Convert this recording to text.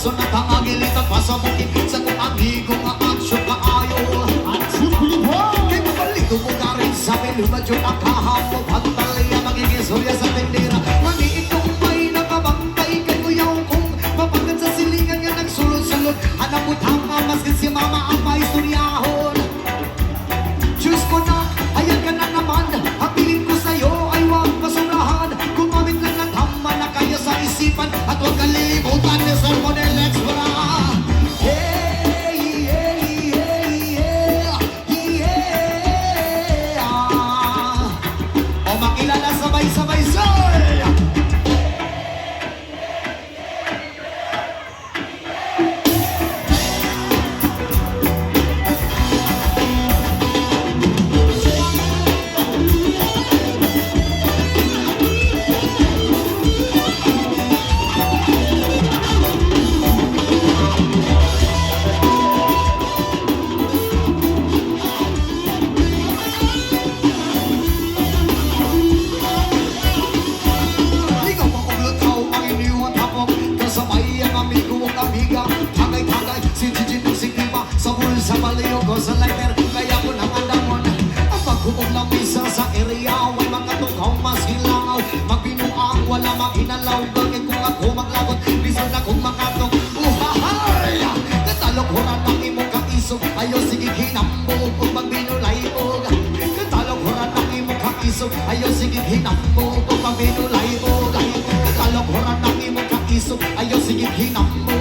So natangagilid at pasabukit sa kong amigo nga aksyon kaayo. Action Pilipon! Kay mabalito mo ka rin sa pilumadyo na kahapon Pagtalaya magiging surya sa tindera. Maniit kong may nakabangkay kay kuyaw kong mapagat sa silingan nga nagsulod-sulod. Anak mo tama maskin si mama ang maistoryahon. Diyos ko na, ayan ka na naman. Ang piling ko sa'yo ay huwag masurahan. Gumamit lang ng tama na kaya sa isipan. At huwag kalilimutan ni Sir Monel Extra. Yeah, yeah, yeah, yeah, yeah. O makilala sabay-sabay, sir! Ligaw akong lutaw ang iniwan tapok. Kasabay ang amigo ang amiga. Tagay-tagay, si Gigi ng sikipa. Sa bulsa baliyo ko sa lighter. Kaya ko nang andamon. Ang pagkubog ng misa sa area. Way mga tukaw masilangaw. Magbinuang wala maginalaw. Gangin kung ako maglagot. Biso na kung makatok. Uhahay! Katalok-huran ng imong kaisog. Ayaw sige hinambog. Kung magbinulay og. Katalok-huran ng imong kaisog. Ayaw sige hinambog. Kung magbinulay og. Katalok-huran ng imong kaisog. Ayaw sige hinambog.